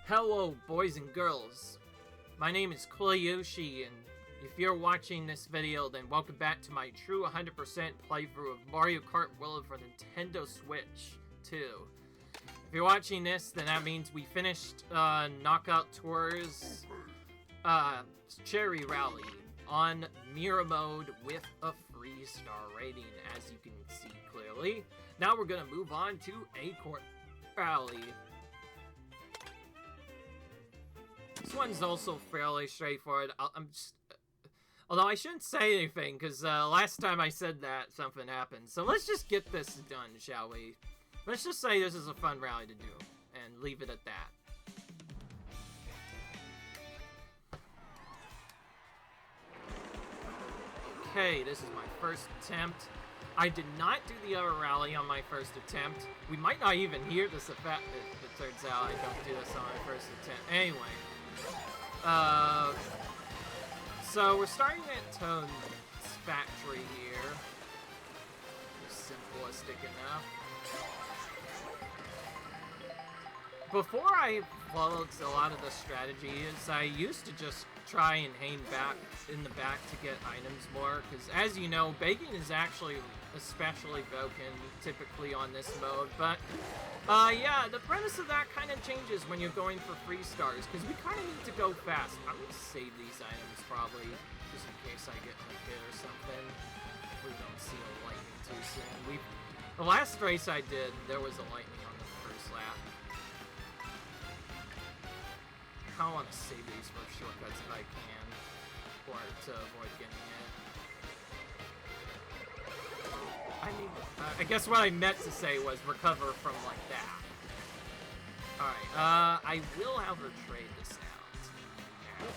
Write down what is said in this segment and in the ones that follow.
Hello, boys and girls. My name is Koyoshi, and if you're watching this video, then welcome back to my true 100% playthrough of Mario Kart World for Nintendo Switch 2. If you're watching this, then that means we finished Knockout Tour's Cherry Rally on Mirror Mode with a 3-star rating, as you can see clearly. Now we're gonna move on to Acorn Rally. This one's also fairly straightforward. Although I shouldn't say anything, because last time I said that, something happened. So let's just get this done, shall we? Let's just say this is a fun rally to do, and leave it at that. Okay, this is my first attempt. I did not do the other rally on my first attempt. We might not even hear this effect if it turns out I don't do this on my first attempt. Anyway. So we're starting at Toad's factory here. Just simplistic enough. Before I followed a lot of the strategies, I used to just try and hang back in the back to get items more, because as you know, begging is actually especially broken typically on this mode, but yeah, the premise of that kind of changes when you're going for 3 stars, because we kind of need to go fast. I'm going to save these items probably, just in case I get a hit or something, if we don't see a lightning too soon. The last race I did, there was a lightning on the first lap. I kind of want to save these for shortcuts if I can, or to avoid getting it. I mean, I guess what I meant to say was recover from like that. Alright, I will however trade this out.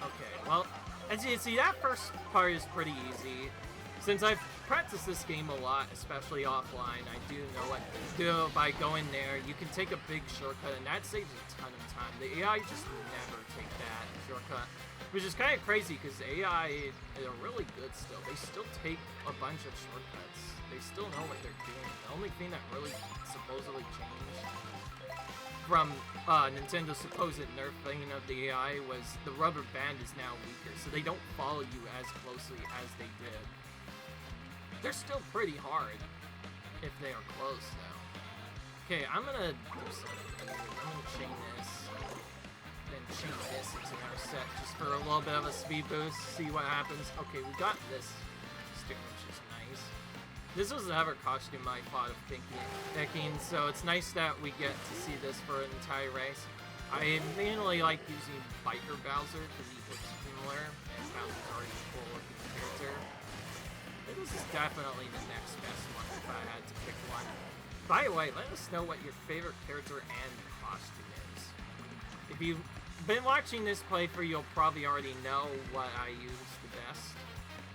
Okay, well, as you can see, that first part is pretty easy. Since I've practiced this game a lot, especially offline, I do know what to do by going there. You can take a big shortcut, and that saves a ton of time. The AI just never take that shortcut, which is kind of crazy, because AI are really good still. They still take a bunch of shortcuts. They still know what they're doing. The only thing that really supposedly changed from Nintendo's supposed nerfing of the AI was the rubber band is now weaker, so they don't follow you as closely as they did. They're still pretty hard if they are close, though. Okay, I'm gonna do something. I'm gonna chain this, then chain this into our set just for a little bit of a speed boost, see what happens. Okay, we got this stick, which is nice. This was another costume I thought of picking, so it's nice that we get to see this for an entire race. I mainly like using Biker Bowser because he looks similar, and Bowser's already a cool-looking character. This is definitely the next best one if I had to pick one. By the way, let us know what your favorite character and costume is. If you've been watching this playthrough, you'll probably already know what I use the best.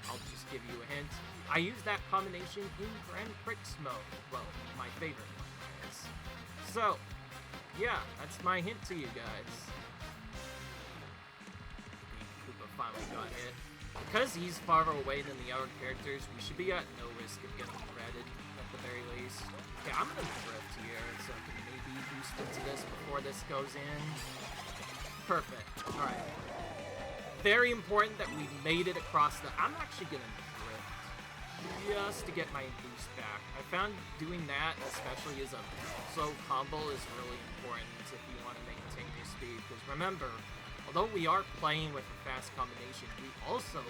I'll just give you a hint. I use that combination in Grand Prix mode. Well, my favorite one is. So, yeah, that's my hint to you guys. Koopa finally got hit. Because he's farther away than the other characters, we should be at no risk of getting threaded, at the very least. Okay, I'm gonna drift here, so I can maybe boost into this before this goes in. Perfect. Alright. Very important that we made it across the... I'm actually gonna drift, just to get my boost back. I found doing that, especially as a slow combo, is really important if you want to maintain your speed, because remember, although we are playing with a fast combination, we also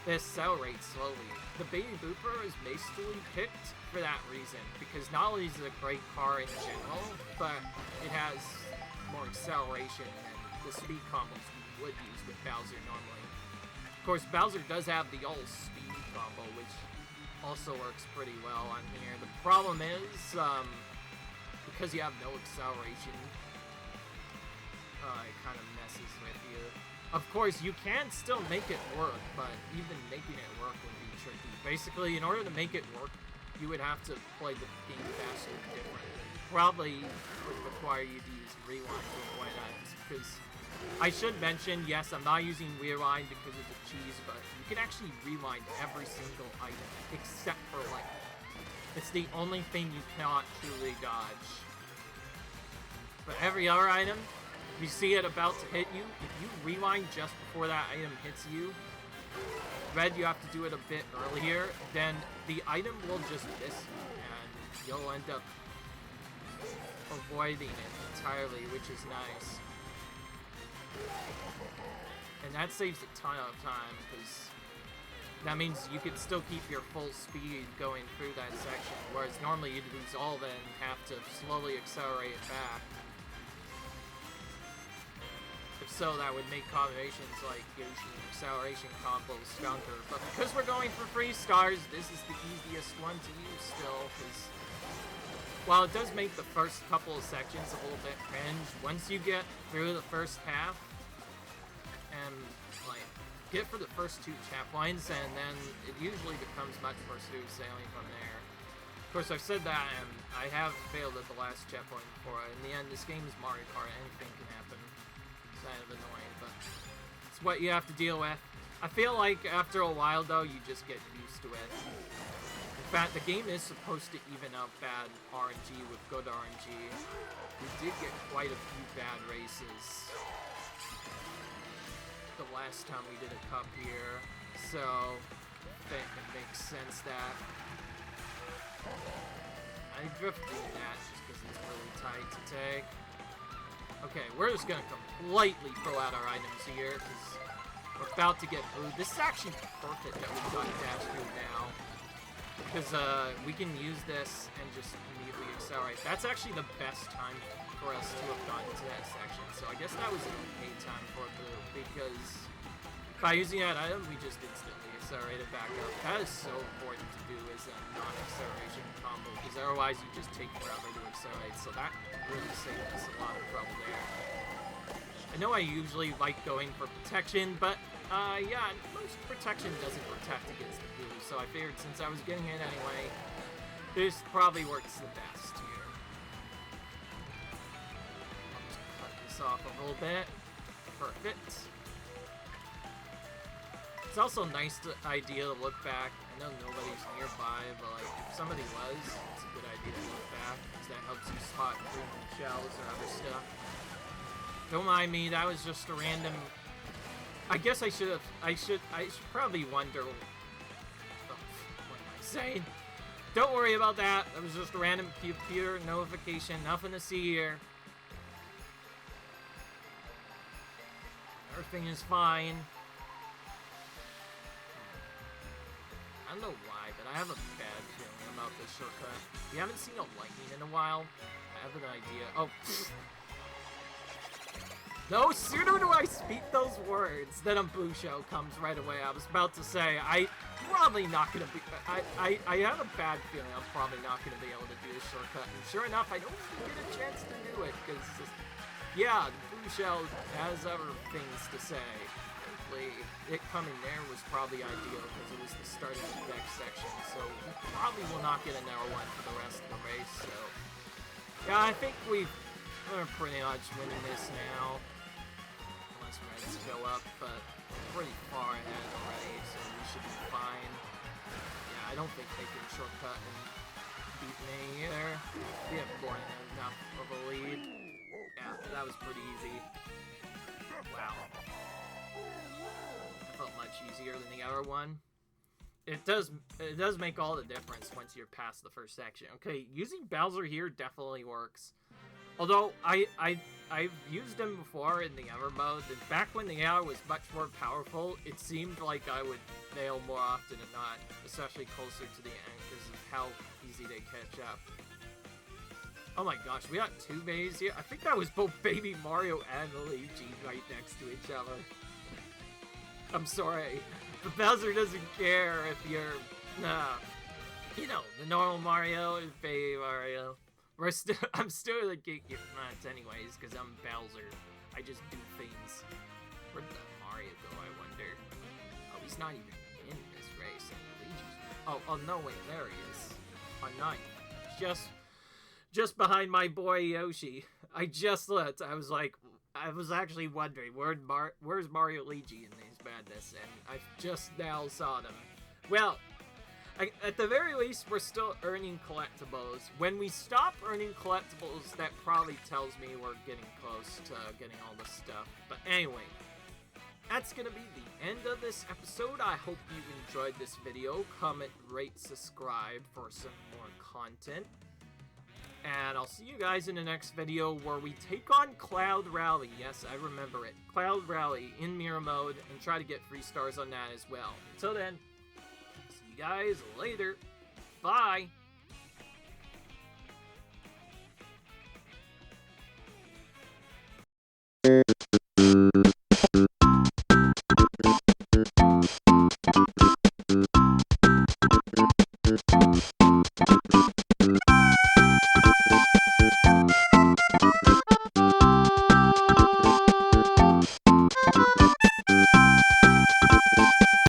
accelerate slowly. The Baby Booper is basically picked for that reason, because not only is it a great car in general, but it has more acceleration than the speed combos we would use with Bowser normally. Of course, Bowser does have the all-speed combo, which also works pretty well on here. The problem is, because you have no acceleration, it kind of messes with you. Of course, you can still make it work, but even making it work would be tricky. Basically, in order to make it work, you would have to play the game faster differently. Probably would require you to use rewind to avoid items, because I should mention, yes, I'm not using rewind because of the cheese, but you can actually rewind every single item, except for lightning. It's the only thing you cannot truly dodge. But every other item, if you see it about to hit you, if you rewind just before that item hits you, red, you have to do it a bit earlier, then the item will just miss you, and you'll end up avoiding it entirely, which is nice. And that saves a ton of time, because that means you can still keep your full speed going through that section, whereas normally you'd lose all of it and have to slowly accelerate it back. If so, that would make combinations like Yoshi and acceleration combos stronger. But because we're going for 3 stars, this is the easiest one to use still, because while it does make the first couple of sections a little bit cringe, once you get through the first half, and like get for the first 2 checkpoints, and then it usually becomes much more smooth sailing from there. Of course, I've said that, and I have failed at the last checkpoint before. In the end, this game is Mario Kart. Anything can happen. It's kind of annoying, but it's what you have to deal with. I feel like after a while, though, you just get used to it. In fact, the game is supposed to even out bad RNG with good RNG. We did get quite a few bad races the last time we did a cup here, so I think it makes sense that I drifted that just because it's really tight to take. Okay, we're just gonna completely throw out our items here because we're about to get booed. This is actually perfect that we've got dash through now, because we can use this and just immediately accelerate. That's actually the best time for us to have gotten to that section, so I guess that was an okay time for it, because by using that item, we just instantly accelerated back up. That is so important to do as a non-acceleration combo, because otherwise you just take forever to accelerate, so that really saved us a lot of trouble there. I know I usually like going for protection, but yeah, most protection doesn't protect against the boo, so I figured since I was getting it anyway, this probably works the best here. Off a little bit. Perfect. It's also a nice idea to look back. I know nobody's nearby, but like if somebody was, it's a good idea to look back because that helps you spot green shells or other stuff. Don't mind me, that was just a random. I guess I should probably wonder. Oh, what am I saying? Don't worry about that. That was just a random computer notification. Nothing to see here. Everything is fine. I don't know why, but I have a bad feeling about this shortcut. We haven't seen a lightning in a while. I have an idea. Oh. No sooner do I speak those words than a boo show comes right away. I was about to say, I'm probably not going to be... I have a bad feeling I'm probably not going to be able to do this shortcut. And sure enough, I don't get a chance to do it, because... yeah, the Boo Shell has other things to say. Frankly, it coming there was probably ideal because it was the start of the next section, so we probably will not get another one for the rest of the race, so... yeah, I think we're pretty much winning this now. Unless Reds go up, but we're pretty far ahead already, so we should be fine. Yeah, I don't think they can shortcut and beat me either. We have more than enough of a lead. Yeah, that was pretty easy. Wow. That felt much easier than the other one. It does make all the difference once you're past the first section. Okay, using Bowser here definitely works. Although, I've used him before in the other mode, and back when the AR was much more powerful, it seemed like I would fail more often than not, especially closer to the end because of how easy they catch up. Oh my gosh, we got 2 bays here. I think that was both Baby Mario and Luigi right next to each other. I'm sorry. But Bowser doesn't care if you're, you know, the normal Mario and Baby Mario. I'm still the geeky nuts anyways, because I'm Bowser. I just do things. Where'd the Mario go, I wonder? Oh, he's not even in this race. And Luigi's... oh, no, wait, there he is. On 9. Just behind my boy Yoshi. I just looked. I was actually wondering, where's Mario Luigi in this madness? And I just now saw them. Well, At the very least, we're still earning collectibles. When we stop earning collectibles, that probably tells me we're getting close to getting all this stuff. But anyway, that's gonna be the end of this episode. I hope you enjoyed this video. Comment, rate, subscribe for some more content. And I'll see you guys in the next video where we take on Cloud Rally. Yes, I remember it. Cloud Rally in mirror mode, and try to get free stars on that as well. Until then, see you guys later. Bye!